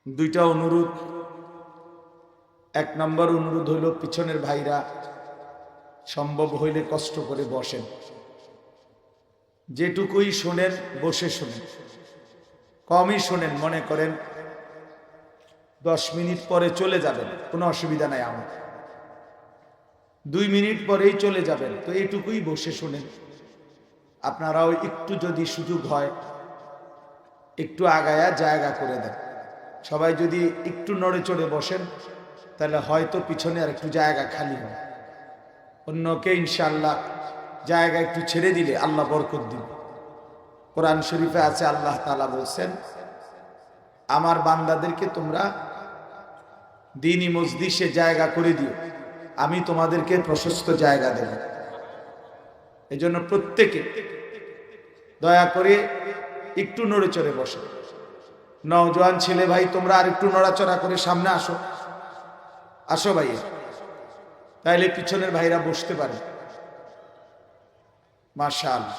দুইটা অনুরোধ। এক নম্বর অনুরোধ হইল পিছনের ভাইরা সম্ভব হইলে কষ্ট করে বসেন, যেটুকুই শোনেন বসে শোনেন, কমই শোনেন। মনে করেন 10 মিনিট পরে চলে যাবেন, কোনো অসুবিধা নাই আমার, 2 মিনিট পরেই চলে যাবেন, তো এইটুকুই বসে শোনেন। আপনারাও একটু যদি সুযোগ হয় একটু আগায়া জায়গা করে দেন। সবাই যদি একটু নড়ে চড়ে বসেন তাহলে হয়তো পিছনে আর একটু জায়গা খালি হয়। অন্যকে ইনশাআল্লাহ জায়গা একটু ছেড়ে দিলে আল্লাহ বরকত দিবে। কোরআন শরীফে আছে, আল্লাহ তাআলা বলছেন, আমার বান্দাদেরকে তোমরা দ্বীনি মজলিসে জায়গা করে দিও, আমি তোমাদেরকে প্রশস্ত জায়গা দেব। এজন্য প্রত্যেকে দয়া করে একটু নড়ে চড়ে বসে। নওজোয়ান ছেলে ভাই তোমরা আর একটু নড়াচড়া করে সামনে আসো, আসো ভাইয়া, তাইলে পিছনের ভাইরা বসতে পারে। মাশাআল্লাহ,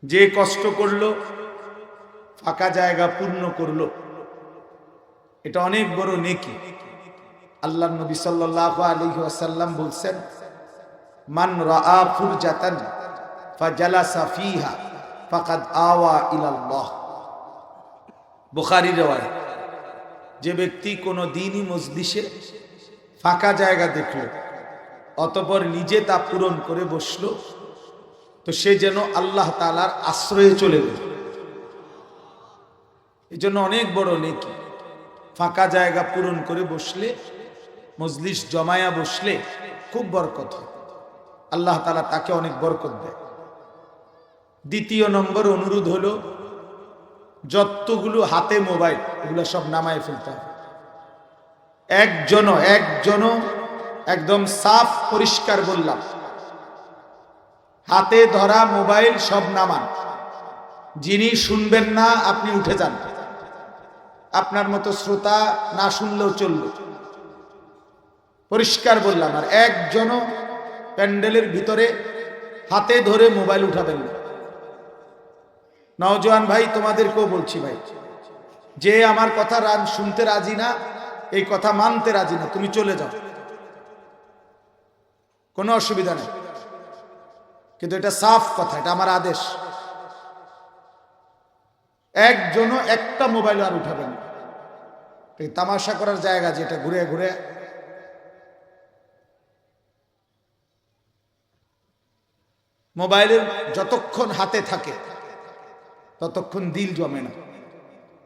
যে কষ্ট করলো ফাঁকা জায়গা পূর্ণ করলো, এটা অনেক বড় নেকি। আল্লাহর নবী সাল্লাল্লাহু আলাইহি ওয়াসাল্লাম বলছেন, মান রাআ ফুরজাতান ফাজালাসা ফিহা ফাকাদ আওয়া ইলাল্লাহ। বুখারী riwayat। যে ব্যক্তি কোনো দ্বীনি মজলিসে ফাঁকা জায়গা দেখল অতঃপর নিজে তা পূরণ করে বসলো, তো সে যেন আল্লাহ তাআলার আশ্রয়ে চলে গেল। এই জন্য অনেক বড় নেকি। ফাঁকা জায়গা পূরণ করে বসলে, মজলিস জমায়া বসলে খুব বরকত হয়, আল্লাহ তাআলা তাকে অনেক বরকত দেয়। দ্বিতীয় নম্বর অনুরোধ হলো, যতগুলো হাতে মোবাইল এগুলো সব নামায় ফেলতে হবে। একজনও একদম সাফ পরিষ্কার বললাম, হাতে ধরা মোবাইল সব নামান। যিনি শুনবেন না আপনি উঠে যান, আপনার মতো শ্রোতা না শুনলেও চলবে, পরিষ্কার বললাম। আর একজনও প্যান্ডেলের ভিতরে হাতে ধরে মোবাইল উঠাবেন না। নওজোয়ান ভাই তোমাদেরকেও বলছি ভাই, যে আমার কথা শুনতে রাজি না, এই কথা মানতে রাজি না, তুমি চলে যাও, কোনো অসুবিধা নেই, কিন্তু এটা সাফ কথা, এটা আমার আদেশ। একজনও একটা মোবাইল আর উঠাবেন না। এই তামাশা করার জায়গা যেটা ঘুরে ঘুরে মোবাইলের যতক্ষণ হাতে থাকে ততক্ষণ দিল জমে না।